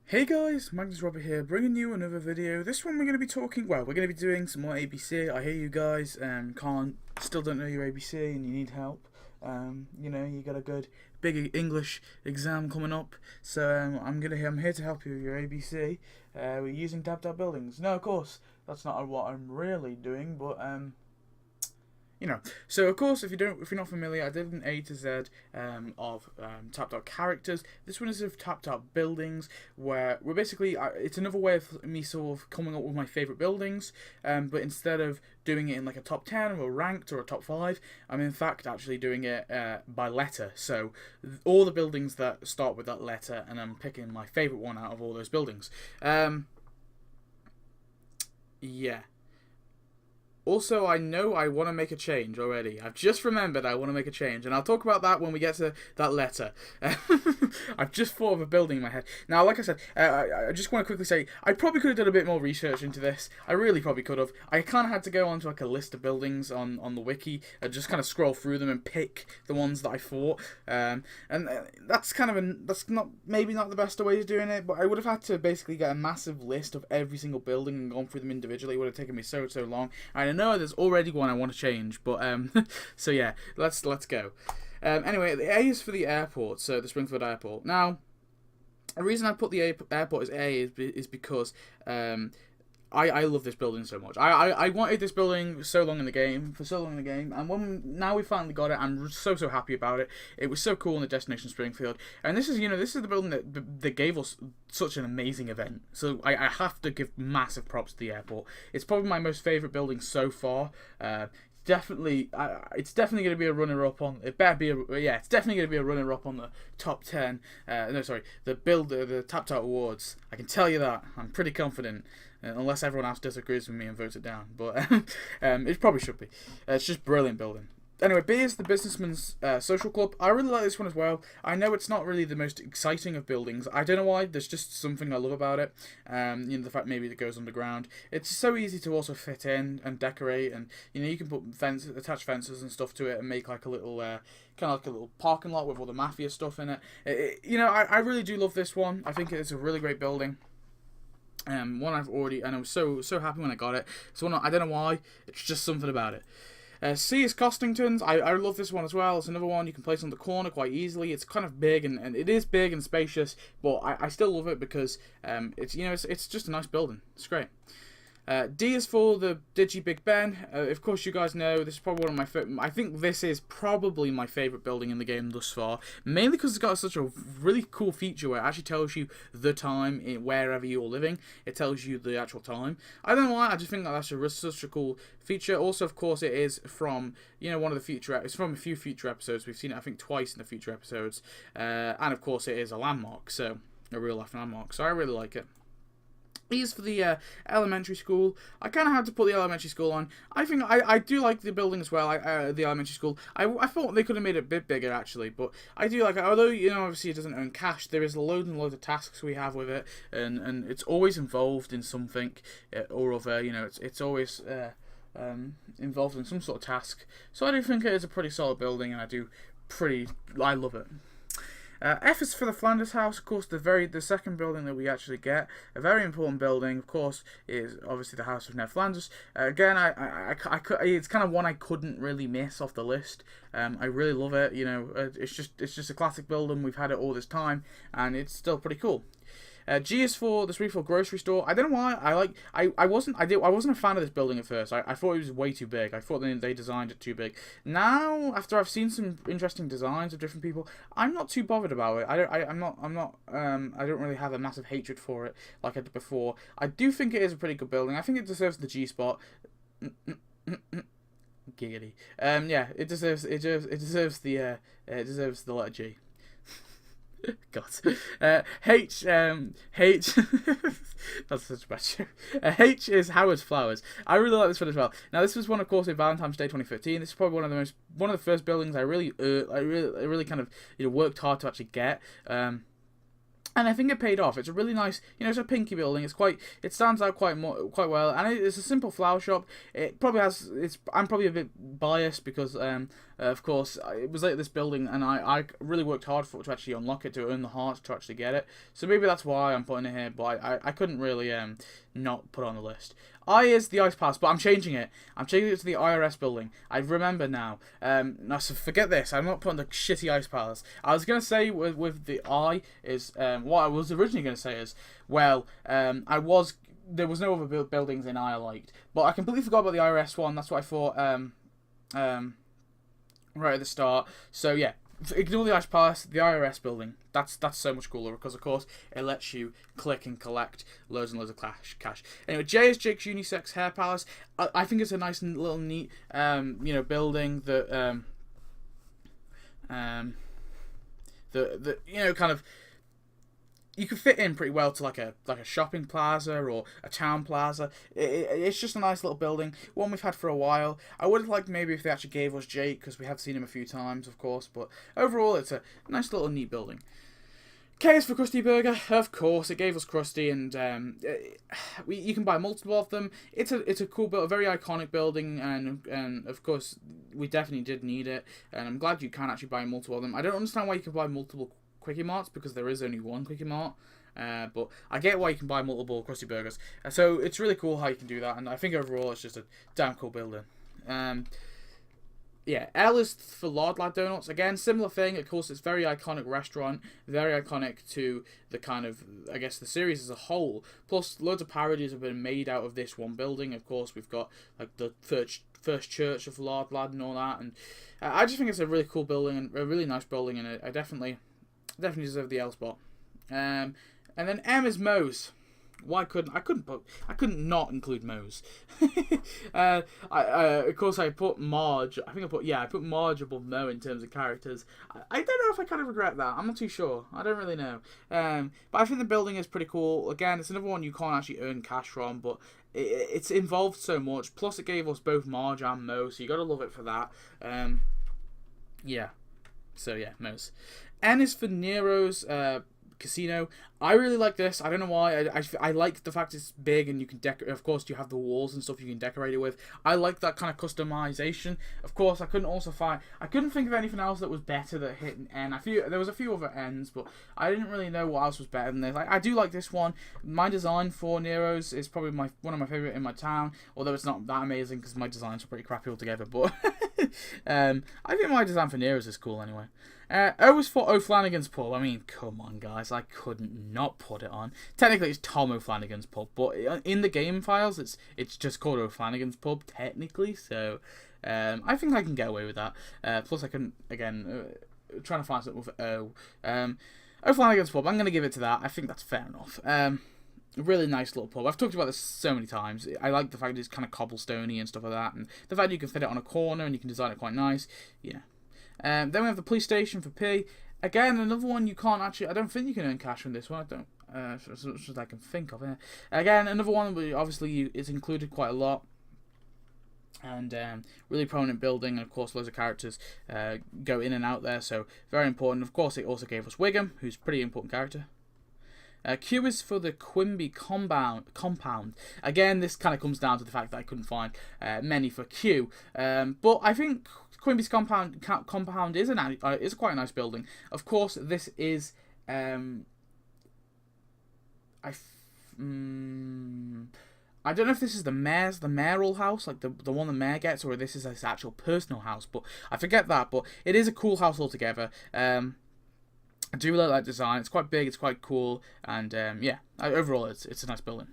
Hey guys, Magnus here, bringing you another video. This one we're going to be we're going to be doing some more ABC. I hear you guys still don't know your ABC and you need help. You got a good big English exam coming up, so I'm here to help you with your ABC. We're using dab buildings. No, of course, that's not what I'm really doing, but So of course, if you're not familiar, I did an A to Z of tapped out characters. This one is of tapped out buildings, where we're basically it's another way of me sort of coming up with my favorite buildings. But instead of doing it in like a top 10 or a ranked or a top 5, I'm in fact actually doing it by letter. So all the buildings that start with that letter, and I'm picking my favorite one out of all those buildings. Yeah. Also, I know I want to make a change already. I've just remembered I want to make a change, and I'll talk about that when we get to that letter. I've just thought of a building in my head. Now, like I said, I just want to quickly say, I probably could have done a bit more research into this. I really probably could have. I kind of had to go onto like a list of buildings on the wiki and just kind of scroll through them and pick the ones that I thought. And that's maybe not the best way of doing it, but I would have had to basically get a massive list of every single building and gone through them individually. It would have taken me so long. I know there's already one I want to change, but so yeah, let's go. Anyway, the A is for the airport, so the Springfield Airport. Now, the reason I put the airport as A is because I love this building so much. I wanted this building for so long in the game, and now we finally got it. I'm so happy about it. It was so cool in the Destination Springfield, and this is the building that gave us such an amazing event. So I have to give massive props to the airport. It's probably my most favorite building so far. It's definitely going to be a runner-up on. It's definitely going to be a runner-up on the top 10. The tapped out awards. I can tell you that. I'm pretty confident. Unless everyone else disagrees with me and votes it down, but it probably should be. It's just brilliant building. Anyway, B is the Businessman's Social Club. I really like this one as well. I know it's not really the most exciting of buildings. I don't know why. There's just something I love about it. The fact maybe it goes underground. It's so easy to also fit in and decorate, and you can put attach fences and stuff to it, and make like a little kind of like a little parking lot with all the mafia stuff in it. I really do love this one. I think it's a really great building. One I've already, and I was so happy when I got it. So I don't know why. It's just something about it. C is Costington's. I love this one as well. It's another one you can place on the corner quite easily. It's kind of big and it is big and spacious, but I still love it because it's just a nice building. It's great. D is for the Digi Big Ben. Of course, you guys know this is probably one of my favorite. I think this is probably my favorite building in the game thus far, mainly because it's got such a really cool feature where it actually tells you the time wherever you're living. It tells you the actual time. I don't know why. I just think that's such a cool feature. Also, of course, it is from one of the future. It's from a few future episodes. We've seen it, I think, twice in the future episodes. And of course, it is a landmark, so a real life landmark. So I really like it. E is for the elementary school. I kind of had to put the elementary school on. I think I do like the building as well. The elementary school. I thought they could have made it a bit bigger actually, but I do like it. Although obviously it doesn't own cash, there is a load and load of tasks we have with it, and it's always involved in something or other. It's always involved in some sort of task. So I do think it is a pretty solid building, and I love it. F is for the Flanders House, of course, the second building that we actually get. A very important building, of course, is obviously the House of Ned Flanders. Again, it's kind of one I couldn't really miss off the list. I really love it. It's just a classic building. We've had it all this time, and it's still pretty cool. G is for the Springfield grocery store. I don't know why. I wasn't a fan of this building at first. I thought it was way too big. I thought they designed it too big. Now, after I've seen some interesting designs of different people, I'm not too bothered about it. I don't really have a massive hatred for it like I did before. I do think it is a pretty good building. I think it deserves the G spot. Giggity. It deserves the letter G. God. H. That's such a bad joke. H is Howard's Flowers. I really like this one as well. Now, this was one, of course, in Valentine's Day 2015. This is probably one of the first buildings I really kind of worked hard to actually get. And I think it paid off. It's a really nice, it's a pinky building. It stands out quite well, and it's a simple flower shop. It probably has. I'm probably a bit biased because Of course, it was like this building, and I really worked hard for it to actually unlock it, to earn the hearts, to actually get it. So maybe that's why I'm putting it here, but I couldn't really not put it on the list. I is the Ice Palace, but I'm changing it. I'm changing it to the IRS building. I remember now. Now, so forget this. I'm not putting the shitty Ice Palace. I was going to say with the I is, what I was originally going to say is, well, there was no other buildings in I liked. But I completely forgot about the IRS one. That's what I thought right at the start. So, yeah. Ignore the Ice Palace, the IRS building. That's so much cooler because, of course, it lets you click and collect loads and loads of cash. Anyway, J is Jake's Unisex Hair Palace. I think it's a nice and little neat, building that, kind of, you could fit in pretty well to like a shopping plaza or a town plaza. It's just a nice little building, one we've had for a while. I would have liked maybe if they actually gave us Jake, because we have seen him a few times, of course. But overall, it's a nice little neat building. K is for Krusty Burger, of course. It gave us Krusty, and you can buy multiple of them. It's a cool build, a very iconic building, and of course we definitely did need it. And I'm glad you can actually buy multiple of them. I don't understand why you can buy multiple Quickie Marts, because there is only one Quickie Mart. But I get why you can buy multiple Krusty Burgers. So it's really cool how you can do that, and I think overall it's just a damn cool building. Yeah, L is for Lord Lad Donuts. Again, similar thing. Of course, it's a very iconic restaurant, very iconic to the kind of, I guess, the series as a whole. Plus, loads of parodies have been made out of this one building. Of course, we've got like the first church of Lord Lad and all that. And I just think it's a really cool building and a really nice building, and I definitely deserve the L spot. And then M is Moe's. Why couldn't I couldn't not include Moe's. Of course I put Marge. I put Marge above Moe in terms of characters. I don't know if I kind of regret that. I'm not too sure. I don't really know. But I think the building is pretty cool. Again, it's another one you can't actually earn cash from, but it's involved so much. Plus, it gave us both Marge and Moe, so you gotta love it for that. Yeah. So yeah, Moe's. N is for Nero's Casino. I really like this. I don't know why. I like the fact it's big and you can decorate. Of course, you have the walls and stuff you can decorate it with. I like that kind of customization. Of course, I couldn't think of anything else that was better that hit an N. There was a few other N's, but I didn't really know what else was better than this. I do like this one. My design for Nero's is probably one of my favorite in my town. Although it's not that amazing because my designs are pretty crappy altogether. But I think my design for Nero's is cool anyway. O is for O'Flanagan's Pub. I mean, come on, guys. I couldn't not put it on. Technically, it's Tom O'Flanagan's Pub, but in the game files, it's just called O'Flanagan's Pub, technically. So, I think I can get away with that. Plus, I can, again, trying to find something with O. O'Flanagan's Pub, I'm going to give it to that. I think that's fair enough. A really nice little pub. I've talked about this so many times. I like the fact it's kind of cobblestoney and stuff like that, and the fact you can fit it on a corner and you can design it quite nice. Yeah. Then we have the police station for P. Again, another one you can't actually. I don't think you can earn cash from this one. I don't. As much as I can think of it. Again, another one where obviously it's included quite a lot. And really prominent building, and of course loads of characters go in and out there, so very important. Of course, it also gave us Wiggum, who's a pretty important character. Q is for the Quinby Compound. Again, this kind of comes down to the fact that I couldn't find many for Q. But I think Quinby's Compound is quite a nice building. Of course, this is I don't know if this is the mayoral house, like the one the mayor gets, or this is his actual personal house. But I forget that. But it is a cool house altogether. I do like that design. It's quite big. It's quite cool. And yeah, overall, it's a nice building.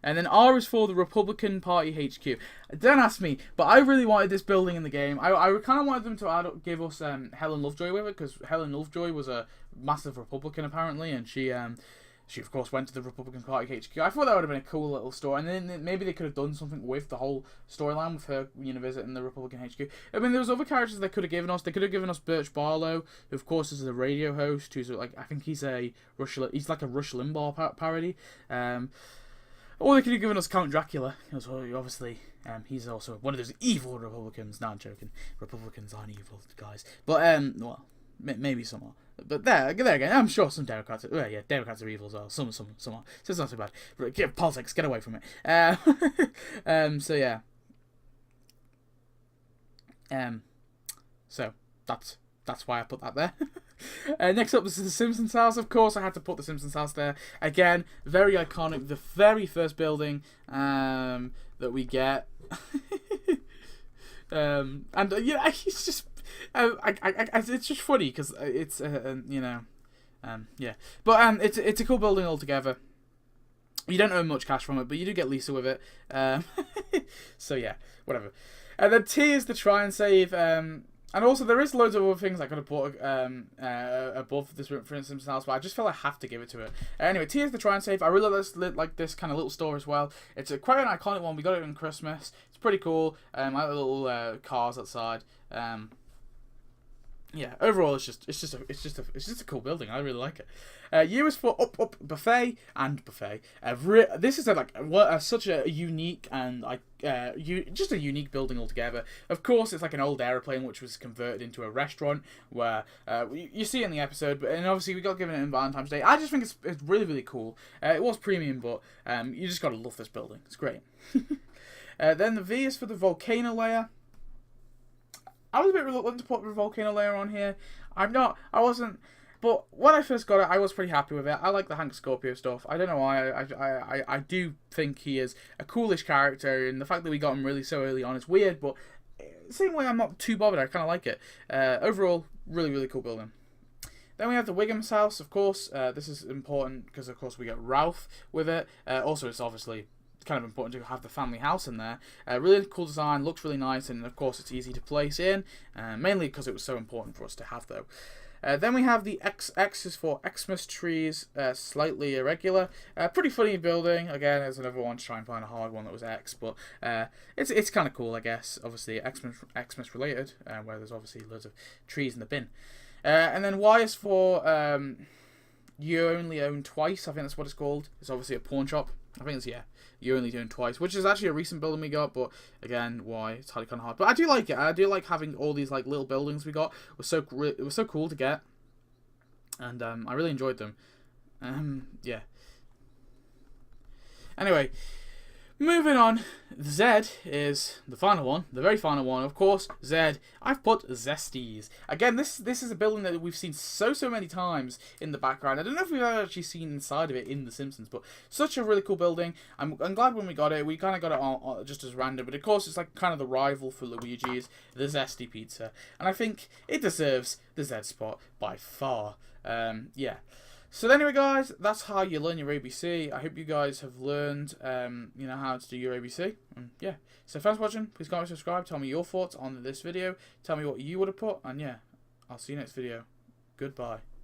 And then R is for the Republican Party HQ. Don't ask me, but I really wanted this building in the game. I kind of wanted them to give us Helen Lovejoy with it, because Helen Lovejoy was a massive Republican apparently, and she of course went to the Republican Party HQ. I thought that would have been a cool little story, and then maybe they could have done something with the whole storyline with her, visiting the Republican HQ. I mean, there was other characters they could have given us. They could have given us Birch Barlow, who of course is a radio host, who's like, I think he's like a Rush Limbaugh parody. Or they could have given us Count Dracula, because obviously he's also one of those evil Republicans. No, I'm joking. Republicans aren't evil, guys. But, well, maybe some are. But there again, I'm sure some Democrats Democrats are evil as well. Some are. So it's not so bad. Politics, get away from it. So yeah. So that's why I put that there. Next up, this is the Simpsons House. Of course, I had to put the Simpsons House there. Again, very iconic. The very first building that we get. And yeah, it's just, it's just funny because it's yeah. But it's a cool building altogether. You don't earn much cash from it, but you do get Lisa with it. So yeah, whatever. And then T is the try and save. And also, there is loads of other things I could have put above this, for instance, house, but I just feel I have to give it to it. Anyway, T is the try and save. I really like this kind of little store as well. It's quite an iconic one. We got it in Christmas. It's pretty cool. I like the little cars outside. Yeah, overall, it's just a cool building. I really like it. U is for up buffet and buffet. This is such a unique and just a unique building altogether. Of course, it's like an old airplane which was converted into a restaurant where you see it in the episode, and obviously we got given it in Valentine's Day. I just think it's really, really cool. It was premium, but you just gotta love this building. It's great. Then the V is for the Volcano Lair. I was a bit reluctant to put the Volcano Lair on here. I wasn't. But when I first got it, I was pretty happy with it. I like the Hank Scorpio stuff. I don't know why. I do think he is a coolish character, and the fact that we got him really so early on is weird, but same way I'm not too bothered. I kind of like it. Overall, really, really cool building. Then we have the Wiggins House, of course. This is important because, of course, we get Ralph with it. Also, it's obviously kind of important to have the family house in there. Really cool design, looks really nice, and of course it's easy to place in, mainly because it was so important for us to have though. Then we have the X is for Xmas trees, slightly irregular. Pretty funny building. Again, there's another one to try and find a hard one that was X, but it's kind of cool, I guess. Obviously Xmas related, where there's obviously loads of trees in the bin. And then Y is for you only own twice. I think that's what it's called. It's obviously a pawn shop. I think it's, yeah, you only doing twice, which is actually a recent building we got, but again, why? It's kind of hard. But I do like it. I do like having all these like little buildings we got. It was so cool to get, and I really enjoyed them. Yeah. Anyway, moving on, Z is the final one, the very final one, of course. Z, I've put Zesties. Again, this is a building that we've seen so many times in the background. I don't know if we've ever actually seen inside of it in The Simpsons, but such a really cool building. I'm glad when we got it. We kind of got it on just as random, but of course it's like kind of the rival for Luigi's, the Zesty Pizza, and I think it deserves the Z spot by far. Yeah. So anyway, guys, that's how you learn your ABC. I hope you guys have learned, how to do your ABC. Yeah. So thanks for watching. Please comment, subscribe. Tell me your thoughts on this video. Tell me what you would have put. And yeah, I'll see you next video. Goodbye.